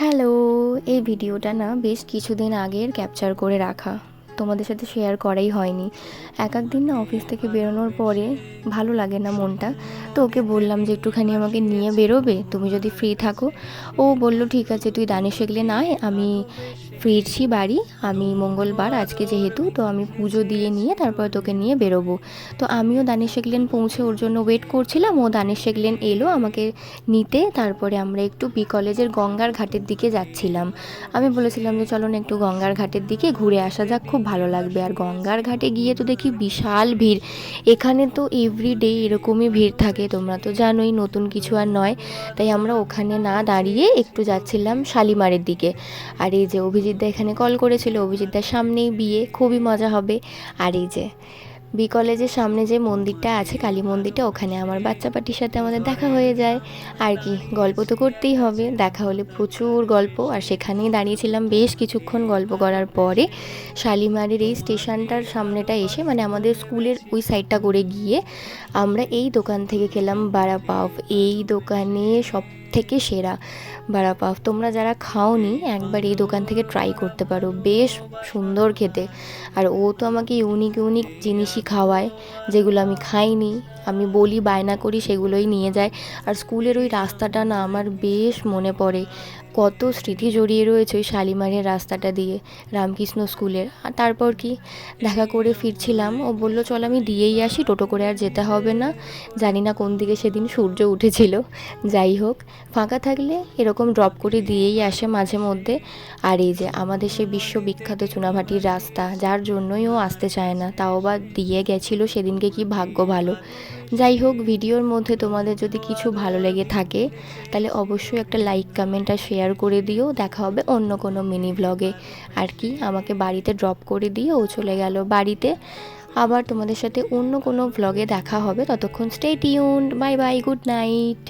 Hello! এই ভিডিওটা না বেশ কিছুদিন আগের ক্যাপচার করে রাখা। তোমাদের সাথে শেয়ার করাই হয়নি। এক দিন না অফিস থেকে বেরোনোর পরে ভালো লাগে না মনটা। তো ওকে বললাম যে একটুখানি আমাকে নিয়ে বেরোবে, তুমি যদি ফ্রি থাকো। ও বলল ঠিক আছে তুই দানিশ এগলেন আয়, আমি ফিরছি বাড়ি, আমি মঙ্গলবার আজকে যেহেতু, তো আমি পুজো দিয়ে নিয়ে তারপর তোকে নিয়ে বেরোবো। তো আমিও দানিশ এগলেন পৌঁছে ওর জন্য ওয়েট করছিলাম, ও দানিশ এগলেন এলো আমাকে নিতে। তারপরে আমরা একটু বি কলেজের গঙ্গার ঘাটের দিকে যাচ্ছিলাম। আমি বলেছিলাম যে চলো না একটু গঙ্গার ঘাটের দিকে ঘুরে আসা যাক, খুব ভালো লাগবে। আর গঙ্গার ঘাটে গিয়ে তো দেখি বিশাল ভিড়। এখানে তো এভরিডে এরকমই ভিড় থাকে, তোমরা তো জানোই, নতুন কিছু আর নয়। তাই আমরা ওখানে না দাঁড়িয়ে একটু যাচ্ছিলাম শালিমারের দিকে। আর এই যে অভিজিৎদা এখানে কল করেছিল, অভিজিৎদার সামনেই বিয়ে, খুবই মজা হবে। আর এই যে বি কলেজের সামনে যে মন্দিরটা আছে, কালী মন্দিরটা, ওখানে আমার বাচ্চা পাটির সাথে আমাদের দেখা হয়ে যায়। আর কি, গল্প তো করতেই হবে, দেখা হলে প্রচুর গল্প। আর সেখানেই দাঁড়িয়েছিলাম বেশ কিছুক্ষণ গল্প করার পরে শালিমারের এই স্টেশনটার সামনেটা এসে, মানে আমাদের স্কুলের ওই সাইডটা করে গিয়ে আমরা এই দোকান থেকে খেলাম বাড়া পাভ। এই দোকানে সব থেকে সেরা বাড়া পাভ। তোমরা যারা খাওনি একবার এই দোকান থেকে ট্রাই করতে পারো, বেশ সুন্দর খেতে। আর ও তো আমাকে ইউনিক ইউনিক জিনিসই খাওয়ায়, যেগুলো আমি খাইনি, আমি বলি বায়না করি সেগুলোই নিয়ে যায়। আর স্কুলের ওই রাস্তাটা না আমার বেশ মনে পড়ে, কত স্মৃতি জড়িয়ে রয়েছে ওই শালিমারের রাস্তাটা দিয়ে রামকৃষ্ণ স্কুলের। আর তারপর কি, দেখা করে ফিরছিলাম, ও বললো চল আমি দিয়েই আসি, টোটো করে আর যেতে হবে না। জানি না কোন দিকে সেদিন সূর্য উঠেছিল, যাই হোক, ফাঁকা থাকলে এরকম ড্রপ করে দিয়েই আসে মাঝে মধ্যে। আর এই যে আমাদের সেই বিশ্ববিখ্যাত চুনাভাটির রাস্তা, যার জন্যই ও আসতে চায় না, তাও বা দিয়ে গেছিলো সেদিনকে, কি ভাগ্য ভালো। যাই হোক, ভিডিওর মধ্যে তোমাদের যদি কিছু ভালো লেগে থাকে তাহলে অবশ্যই একটা লাইক, কমেন্ট আর শেয়ার করে দিও। দেখা হবে অন্য কোনো মিনি ব্লগে। আর কি, আমাকে বাড়িতে ড্রপ করে দিয়ে ও চলে গেল বাড়িতে। আবার তোমাদের সাথে অন্য কোনো ব্লগে দেখা হবে, ততক্ষণ stay tuned, bye bye, good night.